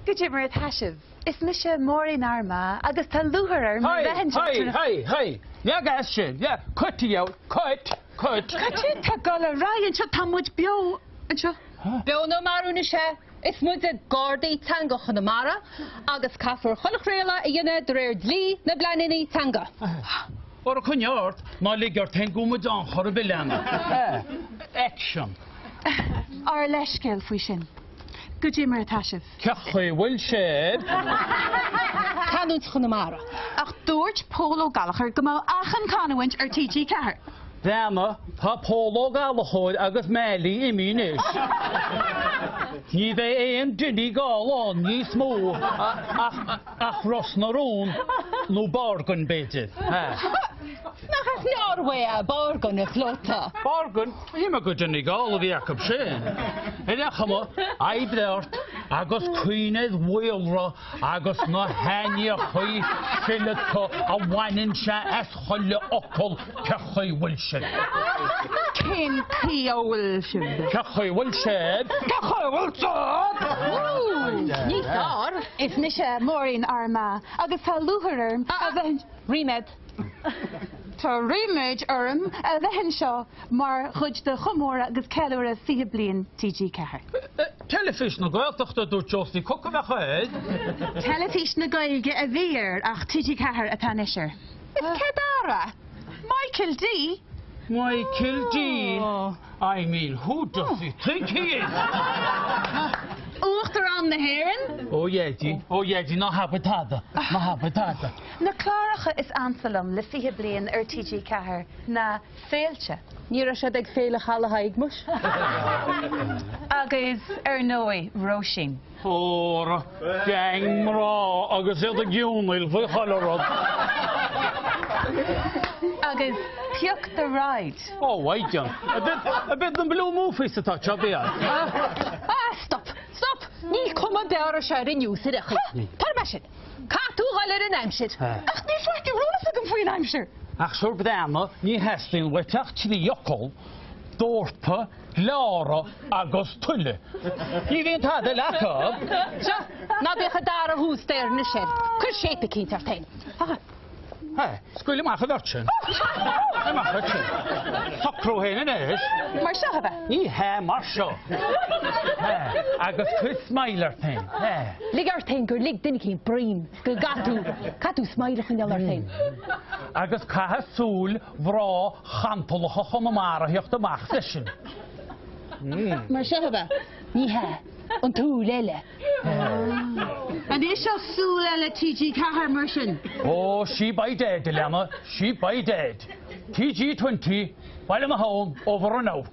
Good Jimmer Hashif. Is Misha Máirín Armagh agus tá luthar Hey. Yeah, gashin. Yeah, cut you. Cut. Cut you tá gala Ryan cho tamud bio. Cho. Bio no marúna sé. Is muid a Gardaí Teanga Chonamara agus caithfear chonachréala iana de réir dlí na blainaí Teanga. Or a conyard, na ligar tengumad an chorbilana. Action. Ar leiscéil faoi sin. Good Jimmer Hashif. Cachwe will shed. Canúnt Chonamara. Ach dúirt polo galachar go má achan canhaint ar TG4. Dama, tá polo galachóid agus meli iminis. Ní bheith éon duine gáán níos mó ach ros na rún nó bargan beidir. Nachas Norway a bargan a flota. Bargan? Hí go duine gála bhí ac sin. Chama, aibdeirt agus cuinedd bhuiilra agus na haine chuí silacha a bhaineann se as cholle ocol cechaí bhfuil sin. Cén tí ó bhfuil sin. Cechaí bhfuil sin. Cechaí bhfuil sin. Níos dar. Is Misha Máirín Armagh agus tá luthar a bheith Rimed. Tá riméid orm a bheithin seo mar chuid de chomóra agus ceúir a fi blion TG4. Telefís na gáilteachta dúirt Josti coca bheith chuid. Telefís na gailge a bhíar ach TG4 a tanisir. Is Cedara? Michael D. Michael D. I mean, who does he think he is? Uachtar an na héireann? Oh, Yedi, na habitada. Na chláracha is ansalam le fihe blian ar TG4 na féilte. Ní ra sé ag féile chala haigmus. Agus ar nói Roisin. Óra, gang mrá, agus iad a giúnil fwy chalarod. Agus piach the ride. Oh, wait, John. A bit the blue movies to touch up here. Stop. Ní cuma bear a sé rinniu sa decha. Tar meisiid. Catú galir in aimsid. Ach, ní fáici rúlas agam faoin aimsir. Ach, sy'r bydama, ni heslin wetach ti iocol, dorpa, lara, agos tulle. Ni fi'n tad y lacab. Na bech a dar a hús der na shed. Cwrs shape cynt ar tein. Hei, sgwyli mach a ddortyn. Mach a ddortyn. Socro hen yn eis. Mar seo ha Ni mar sio. Agos cwys smail ar tein. Lig ar tein gur lig dyn cyn brim. Gyl gadw smailach yn ar tein. Agos caha sŵl fro chantolach o Chonamara hiocht y mach session. Mar seo ha Ní ha. An tú lele. And is seo súla le TG4 mar sin? Oh, she by dead, dilemma. She by dead. TG20, while I'm home, over and out.